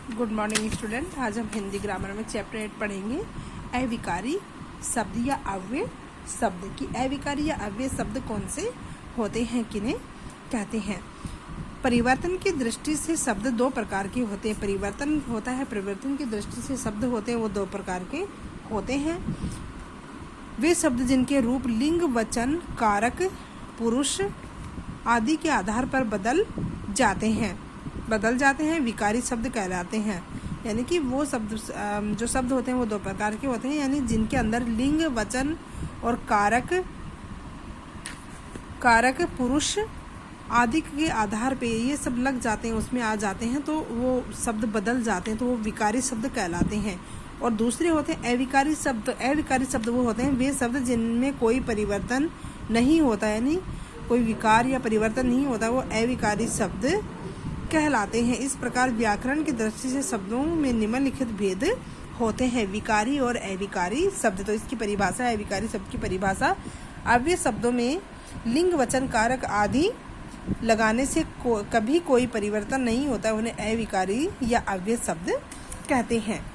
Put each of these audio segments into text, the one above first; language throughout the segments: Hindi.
Good morning student. आज हम हिंदी ग्रामर में चैप्टर 8 पढ़ेंगे अविकारी शब्द या अव्यय शब्द की। अविकारी या अव्यय शब्द कौन से होते हैं, किन्हें कहते हैं। परिवर्तन की दृष्टि से शब्द दो प्रकार के होते हैं। परिवर्तन होता है, परिवर्तन की दृष्टि से शब्द होते हैं वो दो प्रकार के होते हैं। वे शब्द जिनके रूप लिंग, वचन, कारक, पुरुष आदि के आधार पर बदल जाते हैं विकारी शब्द कहलाते हैं। यानी कि वो शब्द जो शब्द होते हैं वो दो प्रकार के होते हैं, यानी जिनके अंदर लिंग, वचन और कारक पुरुष आदि के आधार पे ये सब लग जाते हैं, उसमें आ जाते हैं तो वो शब्द बदल जाते हैं, तो वो विकारी शब्द कहलाते हैं। और दूसरे होते हैं अविकारी शब्द। अविकारी शब्द वो होते हैं वे शब्द जिनमें कोई परिवर्तन नहीं होता, यानी कोई विकार या परिवर्तन नहीं होता, वो अविकारी शब्द कहलाते हैं। इस प्रकार व्याकरण की दृष्टि से शब्दों में निम्नलिखित भेद होते हैं, विकारी और अविकारी शब्द। तो इसकी परिभाषा, अविकारी शब्द की परिभाषा, अव्यय शब्दों में लिंग, वचन, कारक आदि लगाने से कभी कोई परिवर्तन नहीं होता, उन्हें अविकारी या अव्यय शब्द कहते हैं।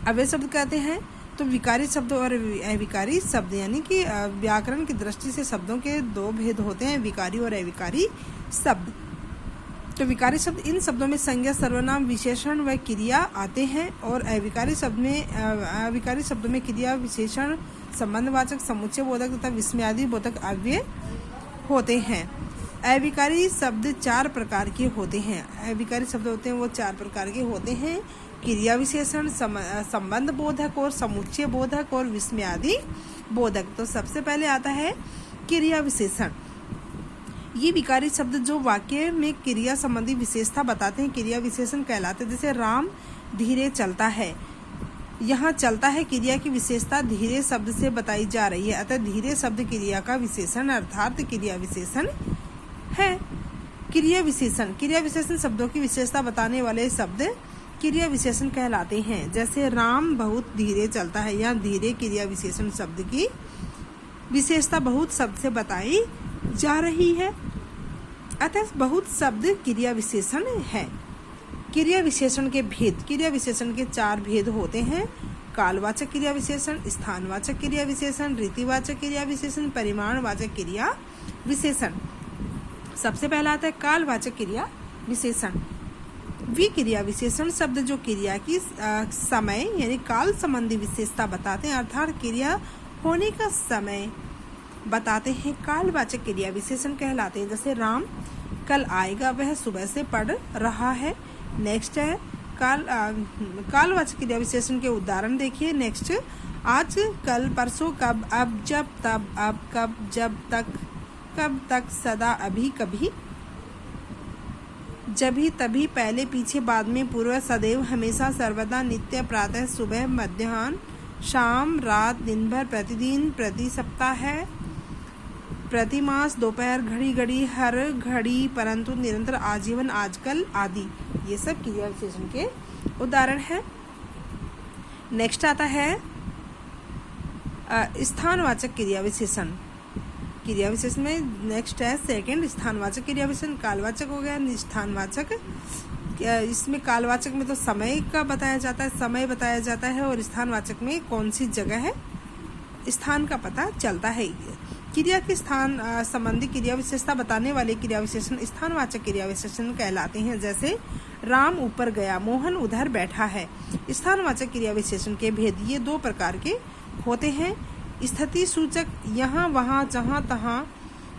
अव्यय शब्द कहते हैं। तो विकारी शब्द और अविकारी शब्द, यानी कि व्याकरण की दृष्टि से शब्दों के दो भेद होते हैं, विकारी और अविकारी शब्द। तो विकारी शब्द, इन शब्दों में संज्ञा, सर्वनाम, विशेषण व क्रिया आते हैं, और अविकारी शब्दों में क्रिया, विशेषण, संबंधवाचक, समुच्चय बोधक तथा विस्मयादि बोधक अव्यय होते हैं। अविकारी शब्द चार प्रकार के होते हैं। अविकारी शब्द होते हैं वो चार प्रकार के होते हैं, क्रिया विशेषण, संबंध बोधक और समुच्चय बोधक और विस्मयादि बोधक। तो सबसे पहले आता है क्रिया विशेषण। ये विकारी शब्द जो वाक्य में क्रिया संबंधी विशेषता बताते हैं क्रिया विशेषण कहलाते हैं। जैसे राम धीरे चलता है, यहाँ चलता है क्रिया की विशेषता धीरे शब्द से बताई जा रही है, अतः धीरे शब्द क्रिया का विशेषण अर्थात क्रिया विशेषण है। क्रिया विशेषण शब्दों की विशेषता बताने वाले शब्द क्रिया विशेषण कहलाते हैं। जैसे राम बहुत धीरे चलता है, यहाँ धीरे क्रिया विशेषण शब्द की विशेषता बहुत शब्द से बताई जा रही है, अतः बहुत शब्द क्रिया विशेषण है। क्रिया विशेषण के भेद, क्रिया विशेषण के चार भेद होते हैं, कालवाचक क्रिया विशेषण, स्थानवाचक क्रिया विशेषण, रीतिवाचक क्रिया विशेषण, परिमाणवाचक क्रिया विशेषण। सबसे पहला आता है कालवाचक क्रिया विशेषण। वे क्रिया विशेषण शब्द जो क्रिया की समय यानी काल संबंधी विशेषता बताते हैं, अर्थात क्रिया होने का समय बताते हैं, कालवाचक क्रिया विशेषण कहलाते हैं। जैसे राम कल आएगा, वह सुबह से पढ़ रहा है। नेक्स्ट है कालवाचक क्रिया विशेषण के उदाहरण देखिए। नेक्स्ट, आज, कल, परसों, कब, अब, जब, तब, अब, कब, जब, तक, कब तक, सदा, अभी, कभी, जभी, तभी, पहले, पीछे, बाद में, पूर्व, सदैव, हमेशा, सर्वदा, नित्य, प्रातः, सुबह, मध्याह्न, शाम, रात, दिन भर, प्रतिदिन, प्रति सप्ताह, प्रति मास, दोपहर, घड़ी घड़ी, हर घड़ी, परंतु, निरंतर, आजीवन, आजकल आदि। ये सब क्रिया विशेषण के उदाहरण है। नेक्स्ट आता है स्थानवाचक क्रिया विशेषण। क्रिया विशेषण में नेक्स्ट है सेकंड स्थानवाचक क्रिया विशेषण। कालवाचक हो गया, स्थानवाचक। इसमें कालवाचक में तो समय का बताया जाता है, समय बताया जाता है, और स्थानवाचक में कौन सी जगह है, स्थान का पता चलता है। क्रिया के स्थान संबंधी क्रिया विशेषता बताने वाले क्रिया विशेषण स्थानवाचक क्रिया विशेषण कहलाते हैं। जैसे राम ऊपर गया, मोहन उधर बैठा है। स्थानवाचक क्रिया विशेषण के भेद, ये दो प्रकार के होते हैं। स्थिति सूचक, यहाँ वहाँ, जहाँ तहाँ,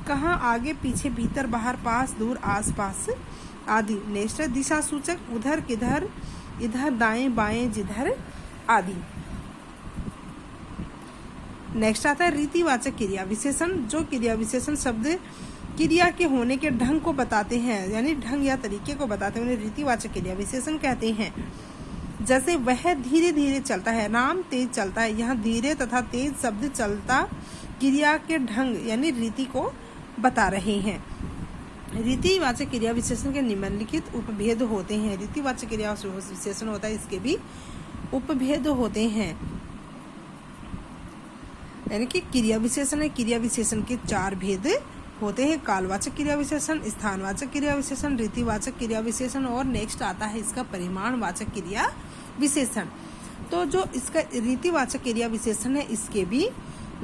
कहाँ, आगे पीछे, भीतर बाहर, पास दूर, आस पास आदि। नेक्स्ट, दिशा सूचक, उधर किधर, इधर दाएं बाएं, जिधर आदि। नेक्स्ट आता है रीतिवाचक क्रिया विशेषण। जो क्रिया विशेषण शब्द क्रिया के होने के ढंग को बताते हैं, यानी ढंग या तरीके को बताते हैं, उन्हें रीतिवाचक क्रिया विशेषण कहते हैं। जैसे वह धीरे धीरे चलता है, राम तेज चलता है, यहाँ धीरे तथा तेज शब्द चलता क्रिया के ढंग यानी रीति को बता रहे हैं। रीतिवाचक क्रिया विशेषण के निम्नलिखित उपभेद होते हैं। रीतिवाचक क्रिया विशेषण होता है, इसके भी उपभेद होते हैं। यानी कि क्रिया विशेषण है, क्रिया विशेषण के चार भेद होते हैं कालवाचक क्रिया विशेषण, स्थानवाचक क्रिया विशेषण, रीतिवाचक क्रिया विशेषण और नेक्स्ट आता है इसका परिमाणवाचक क्रिया विशेषण। तो जो इसका रीतिवाचक क्रिया विशेषण है इसके भी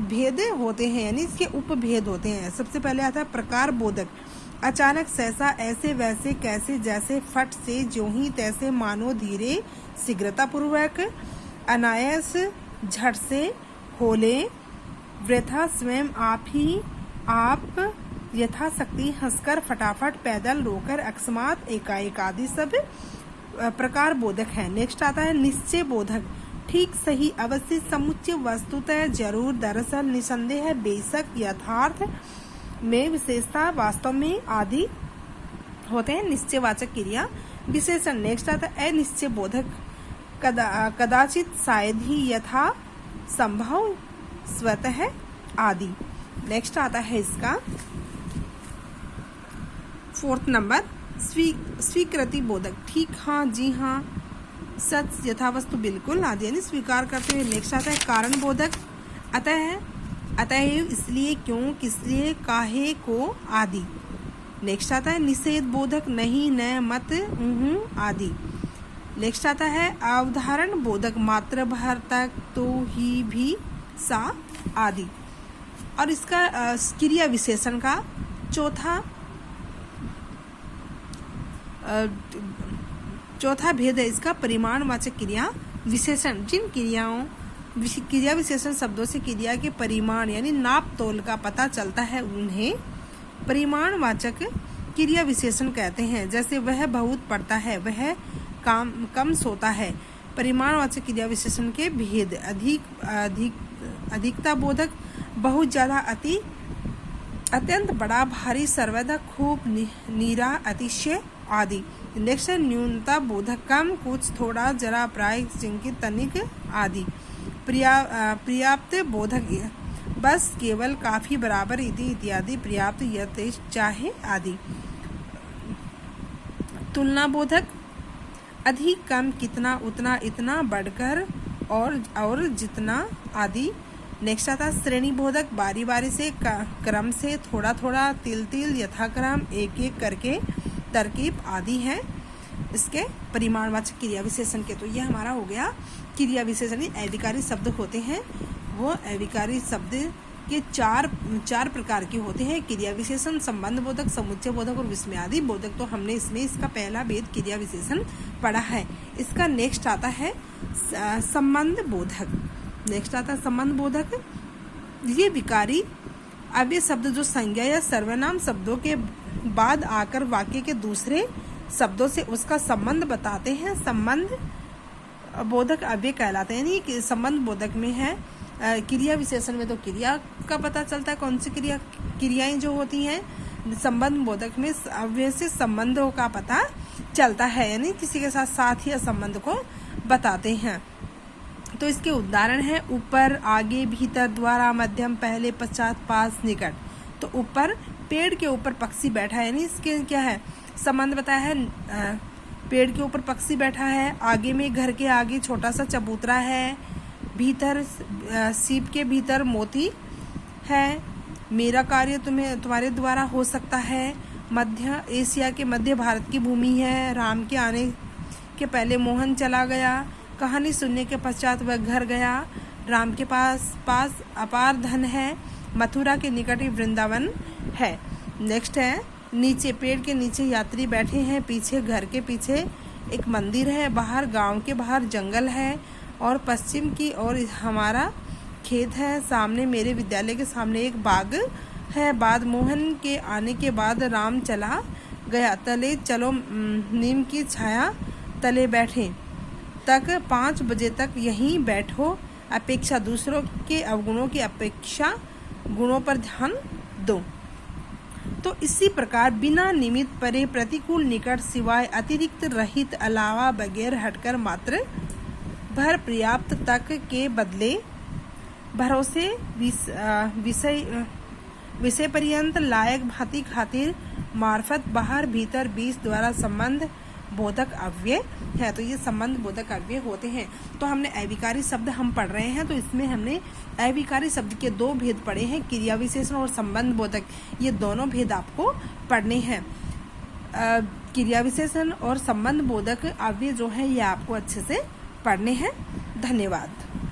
भेद होते हैं, यानी इसके उपभेद होते हैं। सबसे पहले आता है प्रकार बोधक। अचानक, सहसा, ऐसे वैसे, कैसे जैसे, फट से, ज्यों ही तैसे, मानो, धीरे, शीघ्रतापूर्वक, अनायास, झट से, होले, वृथा, स्वयं, आप ही, आप, यथाशक्ति, हंसकर, फटाफट, पैदल, रोकर, अकस्मात, एकाएक आदि सब प्रकार बोधक है। नेक्स्ट आता है निश्चय बोधक। ठीक, सही, अवश्य, समुच्चय, वस्तुतः, जरूर, दरअसल, निसंदेह, बेशक, यथार्थ में, विशेषता, वास्तव में आदि होते हैं निश्चयवाचक क्रिया विशेषण। नेक्स्ट आता है अनिश्चय बोधक। कदाचित, शायद ही, यथा, संभव, स्वतः आदि। नेक्स्ट आता है इसका 4th नंबर स्वीकृति बोधक। ठीक, हाँ, जी हाँ, सच, यथावस्तु, बिल्कुल आदि, यानी स्वीकार करते हुए। नेक्स्ट आता है कारण बोधक। अतएव, इसलिए, क्यों, किसलिए, काहे को आदि। नेक्स्ट आता है निषेध बोधक। नहीं, न, मत, आदि। नेक्स्ट आता है अवधारण बोधक। मात्र, भर, तक, तो, ही, भी, सा आदि। और इसका क्रिया विशेषण का चौथा भेद है इसका परिमाणवाचक क्रिया विशेषण। जिन क्रिया विशेषण शब्दों से क्रिया के परिमाण यानी नाप तोल का पता चलता है उन्हें परिमाणवाचक क्रिया विशेषण कहते हैं। जैसे वह बहुत पढ़ता है, वह कम सोता है। परिमाणवाचक क्रिया विशेषण के भेद अधिकता बोधक, बहुत ज्यादा, अति, अत्यंत, बड़ा, भारी, सर्वदा, खूब, नीरा, अतिशय आदि। नेक्स्ट है न्यूनता बोधक। कम, कुछ, थोड़ा, जरा, प्राय, चिंकित, तनिक आदि। पर्याप्त बोधक। बस, केवल, काफी, बराबर, इत्यादि। पर्याप्त, यथेष्ट, चाहे आदि। तुलना बोधक। अधिक, कम, कितना, उतना, इतना, बढ़कर, और जितना आदि। नेक्स्ट आता है श्रेणी बोधक। बारी बारी से, क्रम से, थोड़ा थोड़ा, तिल तिल, यथाक्रम, एक एक करके, तरकीब आदि हैं इसके परिमाणवाचक क्रिया विशेषण के। तो ये हमारा हो गया क्रिया विशेषण। अविकारी शब्द होते हैं वो अविकारी शब्द के चार प्रकार के होते हैं। क्रिया विशेषण, संबंध बोधक, समुच्चय बोधक और विस्मयादि बोधक। तो हमने इसमें इसका पहला भेद क्रिया विशेषण पढ़ा है। इसका नेक्स्ट आता है संबंध बोधक। नेक्स्ट आता है संबंध बोधक। ये विकारी अव्यय शब्द जो संज्ञा या सर्वनाम शब्दों के बाद आकर वाक्य के दूसरे शब्दों से उसका संबंध बताते हैं, संबंध बोधक अव्यय कहलाते हैं। यानी संबंध बोधक में है क्रिया विशेषण में तो क्रिया का पता चलता है, कौन सी क्रियाएं जो होती हैं। संबंध बोधक में अव्यय से संबंधों का पता चलता है, यानी किसी के साथ या संबंध को बताते हैं। तो इसके उदाहरण है ऊपर, आगे, भीतर, द्वारा, मध्यम, पहले, पश्चात, पास, निकट। तो ऊपर पेड़ के ऊपर पक्षी बैठा है, यानी इसके क्या है संबंध बताया है। पेड़ के ऊपर पक्षी बैठा है, आगे में घर के आगे छोटा सा चबूतरा है, भीतर सीप के भीतर मोती है, मेरा कार्य तुम्हारे द्वारा हो सकता है, मध्य एशिया के मध्य भारत की भूमि है, राम के आने के पहले मोहन चला गया, कहानी सुनने के पश्चात वह घर गया, राम के पास अपार धन है, मथुरा के निकट ही वृंदावन है। नेक्स्ट है नीचे, पेड़ के नीचे यात्री बैठे हैं, पीछे घर के पीछे एक मंदिर है, बाहर गांव के बाहर जंगल है और पश्चिम की ओर हमारा खेत है, सामने मेरे विद्यालय के सामने एक बाग है। बाद मोहन के आने के बाद राम चला गया, तले चलो नीम की छाया तले बैठे, तक 5 बजे तक यहीं बैठो, अपेक्षा दूसरों के अवगुणों की अपेक्षा गुणों पर ध्यान दो। तो इसी प्रकार बिना निमित्त, परे, प्रतिकूल, निकट, सिवाय, अतिरिक्त, रहित, अलावा, बगैर, हटकर, मात्र, भर, पर्याप्त, तक के बदले, भरोसे, विषय पर्यंत, लायक, भांति, खातिर, मार्फत, बाहर, भीतर, बीच, द्वारा, संबंध बोधक अव्यय है। तो ये संबंध बोधक अव्यय होते हैं। तो हमने अविकारी शब्द हम पढ़ रहे हैं, तो इसमें हमने अविकारी शब्द के 2 भेद पढ़े हैं, क्रिया विशेषण और संबंध बोधक। ये दोनों भेद आपको पढ़ने हैं। क्रिया विशेषण और संबंध बोधक अव्यय जो है ये आपको अच्छे से पढ़ने हैं। धन्यवाद।